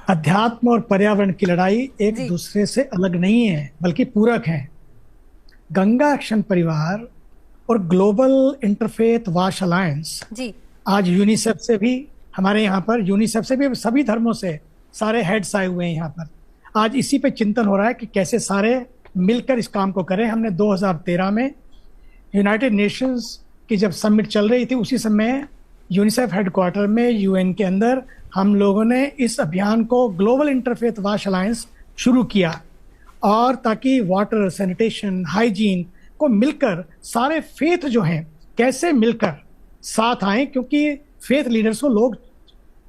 अध्यात्म और पर्यावरण की लड़ाई एक जी। दूसरे से अलग नहीं है, बल्कि पूरक है। गंगा एक्शन परिवार और ग्लोबल इंटरफेथ वाश अलायंस जी। आज यूनिसेफ से भी, हमारे यहाँ पर यूनिसेफ से भी सभी धर्मों से सारे हेड्स आए हुए हैं यहाँ पर। आज इसी पे चिंतन हो रहा है कि कैसे सारे मिलकर इस काम को करें। हमने 2013 में यूनाइटेड नेशंस की जब समिट चल रही थी, उसी समय यूनिसेफ हेडक्वार्टर में यूएन के अंदर हम लोगों ने इस अभियान को ग्लोबल इंटरफेथ वाश अलायंस शुरू किया, और ताकि वाटर, सैनिटेशन, हाइजीन को मिलकर सारे फेथ जो हैं कैसे मिलकर साथ आए, क्योंकि फेथ लीडर्स को लोग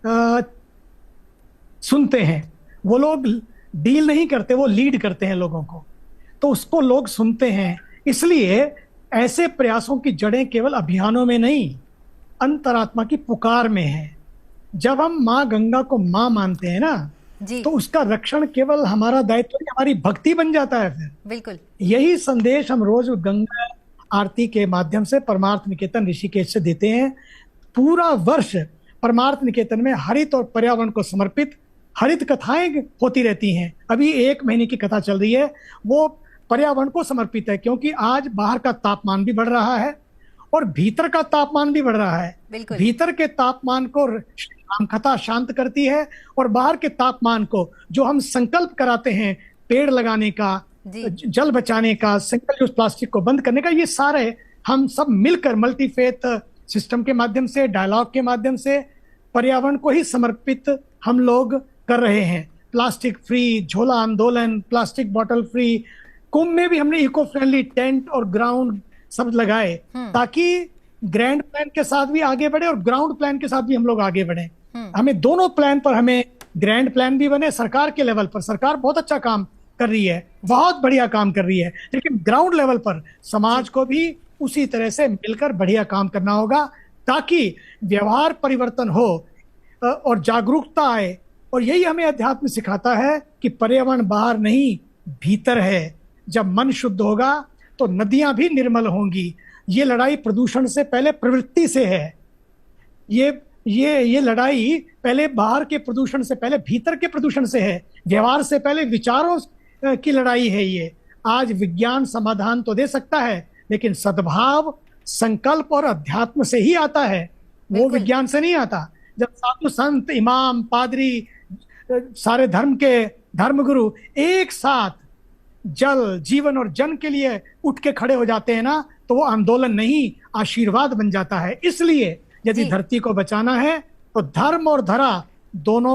अ, सुनते हैं। वो लोग डील नहीं करते, वो लीड करते हैं लोगों को, तो उसको लोग सुनते हैं। इसलिए ऐसे प्रयासों की जड़ें केवल अभियानों में नहीं, अंतरात्मा की पुकार में है। जब हम माँ गंगा को माँ मानते हैं ना, जी। तो उसका रक्षण केवल हमारा दायित्व नहीं, हमारी भक्ति बन जाता है। फिर बिल्कुल। यही संदेश हम रोज गंगा आरती के माध्यम से परमार्थ निकेतन ऋषिकेश से देते हैं। पूरा वर्ष परमार्थ निकेतन में हरित और पर्यावरण को समर्पित हरित कथाएं होती रहती हैं। अभी 1 महीने की कथा चल रही है, वो पर्यावरण को समर्पित है, क्योंकि आज बाहर का तापमान भी बढ़ रहा है और भीतर का तापमान भी बढ़ रहा है। बिल्कुल। भीतर के तापमान को राम कथा शांत करती है, और बाहर के तापमान को जो हम संकल्प कराते हैं पेड़ लगाने का, जल बचाने का, सिंगल यूज प्लास्टिक को बंद करने का, ये सारे हम सब मिलकर मल्टी फेथ सिस्टम के माध्यम से, डायलॉग के माध्यम से पर्यावरण को ही समर्पित हम लोग कर रहे हैं। प्लास्टिक फ्री झोला आंदोलन, प्लास्टिक बॉटल फ्री, कुंभ में भी हमने इको फ्रेंडली टेंट और ग्राउंड सब लगाए, ताकि ग्रैंड प्लान के साथ भी आगे बढ़े और ग्राउंड प्लान के साथ भी हम लोग आगे बढ़े। हमें दोनों प्लान पर, हमें ग्रैंड प्लान भी बने, सरकार के लेवल पर सरकार बहुत अच्छा काम कर रही है, बहुत बढ़िया काम कर रही है, लेकिन ग्राउंड लेवल पर समाज को भी उसी तरह से मिलकर बढ़िया काम करना होगा, ताकि व्यवहार परिवर्तन हो और जागरूकता आए। और यही हमें अध्यात्म सिखाता है कि पर्यावरण बाहर नहीं, भीतर है। जब मन शुद्ध होगा तो नदियां भी निर्मल होंगी। ये लड़ाई प्रदूषण से पहले प्रवृत्ति से है। ये लड़ाई पहले बाहर के प्रदूषण से पहले भीतर के प्रदूषण से है। व्यवहार से पहले विचारों की लड़ाई है ये। आज विज्ञान समाधान तो दे सकता है, लेकिन सद्भाव, संकल्प और अध्यात्म से ही आता है, वो विज्ञान से नहीं आता। जब साधु संत, इमाम, पादरी, सारे धर्म के धर्मगुरु एक साथ जल, जीवन और जन के लिए उठ के खड़े हो जाते हैं ना, तो वो आंदोलन नहीं, आशीर्वाद बन जाता है। इसलिए यदि धरती को बचाना है तो धर्म और धरा दोनों